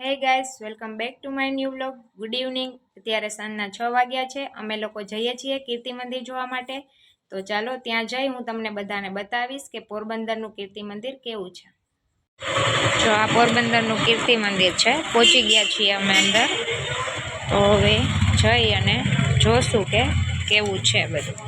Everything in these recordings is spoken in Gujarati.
હે guys, welcome back to my new vlog. Good evening. અત્યારે સાંજના 6 વાગ્યા છે. અમે લોકો જઈએ છીએ કીર્તિ મંદિર જોવા માટે. તો ચાલો ત્યાં જઈ હું તમને બધાને બતાવીશ કે પોરબંદરનું કીર્તિ મંદિર કેવું છે. જો આ પોરબંદરનું કીર્તિ મંદિર છે. પહોંચી ગયા છીએ અમે અંદર. તો હવે જઈ અને જોશું કે કેવું છે બધું.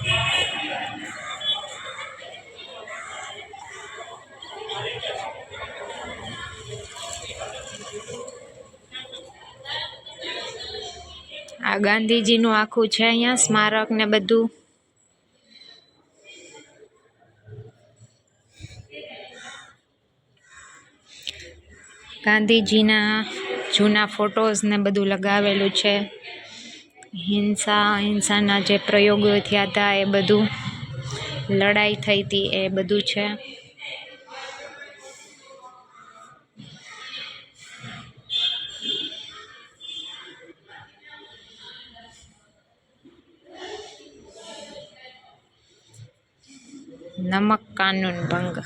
આ ગાંધીજીનું આખું છે અહીંયા સ્મારક ને બધું. ગાંધીજીના જૂના ફોટોઝ ને બધું લગાવેલું છે. હિંસાના જે પ્રયોગો થયા હતા એ બધું, લડાઈ થઈ હતી એ બધું છે. નમક કાનૂન ભંગ.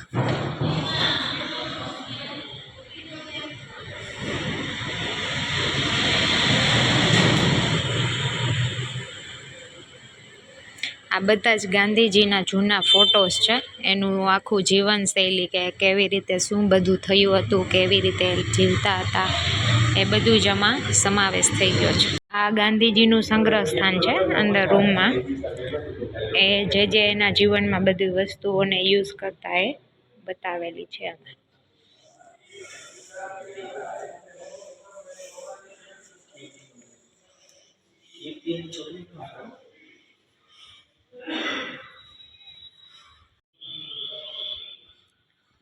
આ બધા જ ગાંધીજીના જૂના ફોટોસ છે. એનું આખું જીવનશૈલી કે કેવી રીતે શું બધું થયું હતું, કેવી રીતે જીવતા હતા, એ બધું જ આમાં સમાવેશ થઈ ગયો છે. આ ગાંધીજીનું સંગ્રહ સ્થાન છે અંદર રૂમમાં. એ જે એના જીવનમાં બધી વસ્તુઓને યુઝ કરતા એ બતાવેલી છે અંદર.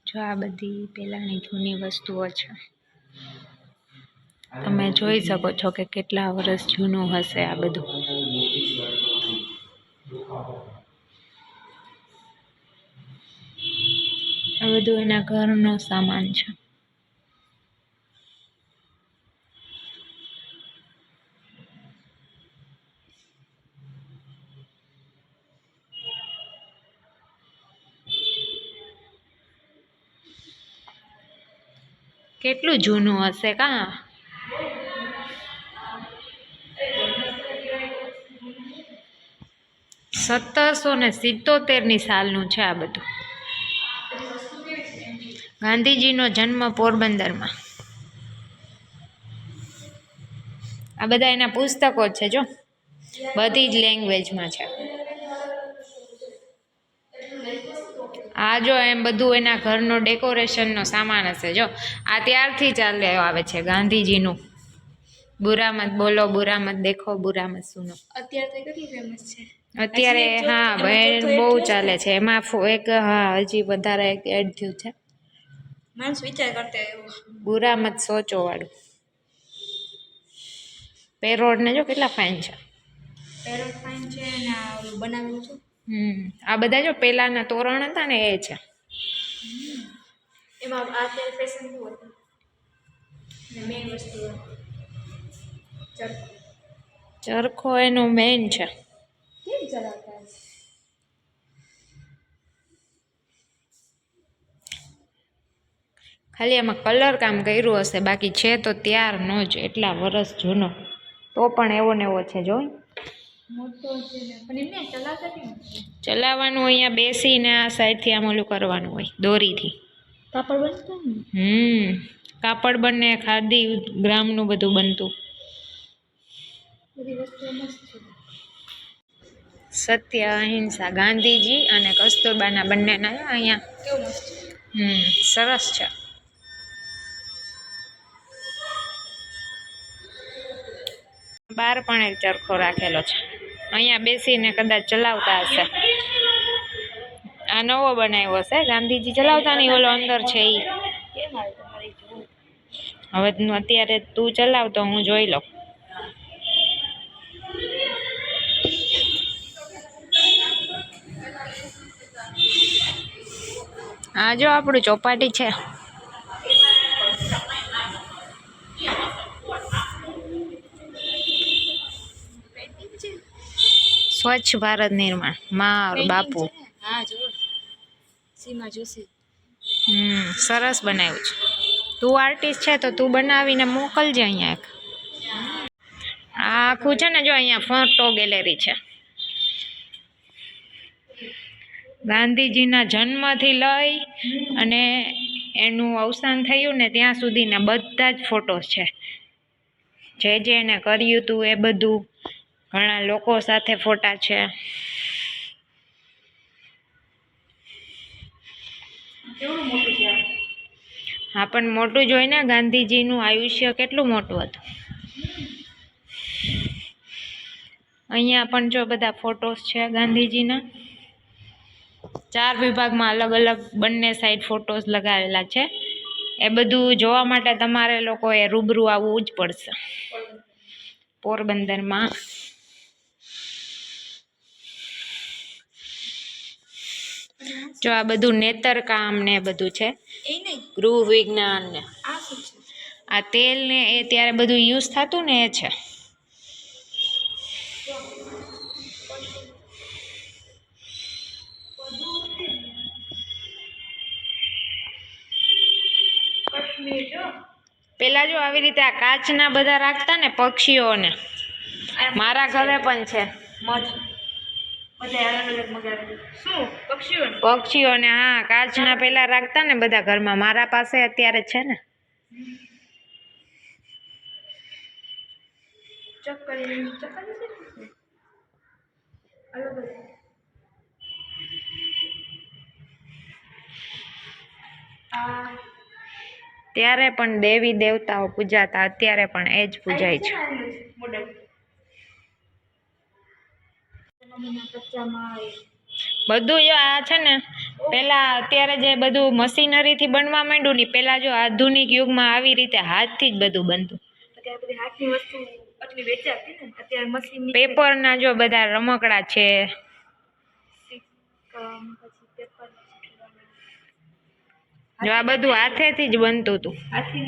જો આ બધી પહેલાની જૂની વસ્તુઓ છે. તમે જોઈ શકો છો કે કેટલા વર્ષ જૂનું હશે આ બધું. આ બધું એના ઘરનો સામાન છે. કેટલું જૂનું હશે કા? (1777) સાલનું છે આ બધું. ગાંધીજીનો જન્મ પોરબંદરમાં. આ બધા એના પુસ્તકો છે જો, બધી જ લેંગ્વેજમાં છે. આ જો એમ બધું એના ઘરનો ડેકોરેશનનો સામાન હશે. જો આ ત્યારથી ચાલે આવે છે ગાંધીજીનું. બુરા મત બોલો, બુરા મત દેખો, બુરા મત સુનો. અત્યારે કેટલી ફેમસ છે. અત્યારે હા ભાઈ બહુ ચાલે છે એમાં. એક હા હજી વધારે એક એડ થયું છે. માણસ વિચાર કરતા એવું બુરા મત સોચો વાળું. પેરોડ ને જો કેટલા ફાઇન છે. પેરોડ ફાઇન છે ને આ બનાવેલું છે. આ બધા જો પેલાના તોરણ હતા ને એ છે. એમાં અત્યારે ફેશન બહુ હતી ને મેઇન વસ્તુ ચરખો એનું મેઇન છે. કેમ ચલાવતા ખાલી એમાં કલર કામ કર્યું હશે, બાકી છે તો ત્યારનો જ, એટલા વર્ષ જૂનો. તો પણ એવો ને એવો છે જો. મોટો છે ને પણ એમને ચલાવતા કેમ? ચલાવવાનું અહીંયા બેસીને આ સાઈડથી આમ ઓલું કરવાનું હોય દોરીથી. કાપડ બનતું ને? કાપડ બને, ખાદી ગ્રામનું બધું બનતું. બધી વસ્તુ મસ્ત છે. સત્ય, અહિંસા, ગાંધીજી અને કસ્તુરબાના બંનેના અહીંયા. કેવું મસ્ત છે. સરસ છે. બાર પણ એક ચરખો રાખેલો છે. અહીંયા બેસીને કદાચ ચલાવતા હશે. આ નવો બનાવ્યો હશે. ગાંધીજી ચલાવતા નહીં, ઓલો અંદર છે ઈ. હવે અત્યારે તું ચલાવ તો હું જોઈ લઉં. આ જો આપણું ચોપાટી છે. સ્વચ્છ ભારત નિર્માણ, માર બાપુ. હા જો સીમા જોશી. સરસ બનાવ્યું છે. તું આર્ટિસ્ટ છે તો તું બનાવીને મોકલજે અહીંયા એક. આ આખું છે ને જો અહીંયા ફોટો ગેલેરી છે. ગાંધીજીના જન્મથી લઈ અને એનું અવસાન થયું ને ત્યાં સુધીના બધા જ ફોટોસ છે. જે એને કર્યું હતું એ બધું, ઘણા લોકો સાથે ફોટા છે. કેવડું મોટું છે આ? હા પણ મોટું જ હોય ને, ગાંધીજીનું આયુષ્ય કેટલું મોટું હતું. અહીંયા પણ જો બધા ફોટોસ છે ગાંધીજીના. 4 વિભાગમાં અલગ અલગ બંને સાઈડ ફોટોસ લગાવેલા છે. એ બધું જોવા માટે તમારે લોકોએ રૂબરૂ આવવું જ પડશે પોરબંદરમાં. જો આ બધું નેતરકામ ને બધું છે, એ નહીં, ગૃહ વિજ્ઞાન ને આ શું છે? આ તેલ ને એ ત્યારે બધું યુઝ થતું ને એ છે. કાશ્મીર જો પેલા જો આવી રીતે આ કાચના બધા રાખતા ને પક્ષીઓને, મારા ઘરે પણ છે મધ બધા અલગ અલગ મગાવેલું. શું પક્ષીઓ? પક્ષીઓને. હા, કાચના પેલા રાખતા ને બધા ઘરમાં. મારા પાસે અત્યારે છે ને. ચક્કરી છે અલગ અલગ. આ ત્યારે પણ દેવી દેવતાઓ પૂજાતા, અત્યારે પણ એ જ પૂજાય છે. મોડલ કચ્ચામાં બધું જો આ છે ને, પેલા અત્યારે જે બધું મશીનરીથી બનવા માંડ્યું ને, પેલા જો આધુનિક યુગમાં આવી રીતે હાથથી જ બધું બનતું. અત્યારે બધી હાથની વસ્તુ આટલી વેચાતી ને, અત્યારે મશીન પેપરના જો બધા રમકડા છે. પછી પેપર જો આ બધું હાથેથી જ બનતું હતું. હાથી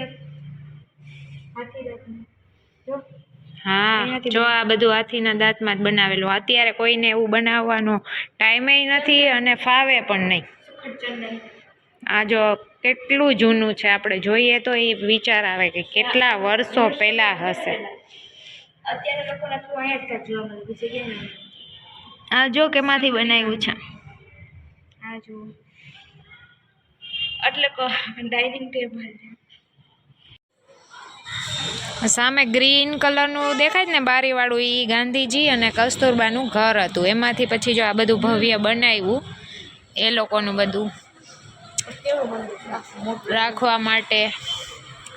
જો હા, જો આ બધું હાથીના દાંતમાં જ બનાવેલું. અત્યારે કોઈને એવું બનાવવાનો ટાઈમે નથી અને ફાવે પણ નહીં. ચંદન આ જો કેટલું જૂનું છે, આપણે જોઈએ તો એ વિચાર આવે કે કેટલા વર્ષો પહેલા હશે. અત્યારે લોકોને તો અહીંયા જ જોવા મળે, બીજી જગ્યાએ નહીં. આ જો કેમાંથી બનાવ્યું છે. આ જો એટલે ડાઇનિંગ ટેબલ સામે ગ્રીન કલરનું દેખાય છે ને બારીવાળું, એ ગાંધીજી અને કસ્તુરબાનું ઘર હતું. એમાંથી પછી જો આ બધું ભવ્ય બનાવ્યું એ લોકોનું બધું કેવું રાખવા માટે,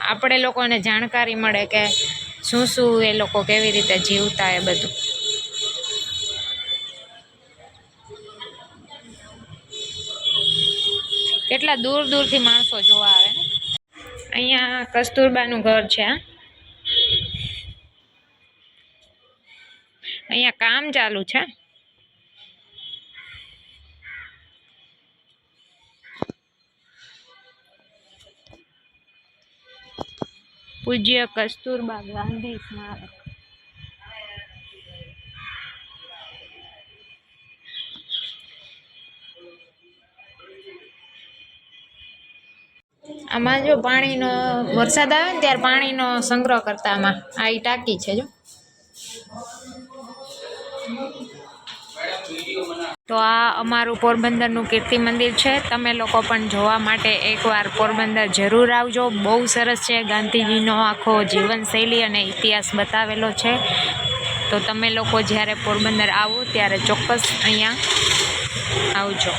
આપણે લોકોને જાણકારી મળે કે શું શું એ લોકો કેવી રીતે જીવતા એ બધું. કેટલા દૂર દૂરથી માણસો જોવા આવે ને. અહીંયા કસ્તુરબાનું ઘર છે. અહીંયા કામ ચાલુ છે. પૂજ્ય કસ્તુરબા ગાંધી સ્મારક. આમાં જો પાણીનો વરસાદ આવે ને ત્યારે પાણીનો સંગ્રહ કરતા આમાં આ ઈ ટાંકી છે જો. તો આ અમારું પોરબંદરનું કીર્તિ મંદિર છે. તમે લોકો પણ જોવા માટે એકવાર પોરબંદર જરૂર આવજો. બહુ સરસ છે. ગાંધીજીનો આખો જીવનશૈલી અને ઇતિહાસ બતાવેલો છે. તો તમે લોકો જ્યારે પોરબંદર આવો ત્યારે ચોક્કસ અહીંયા આવજો.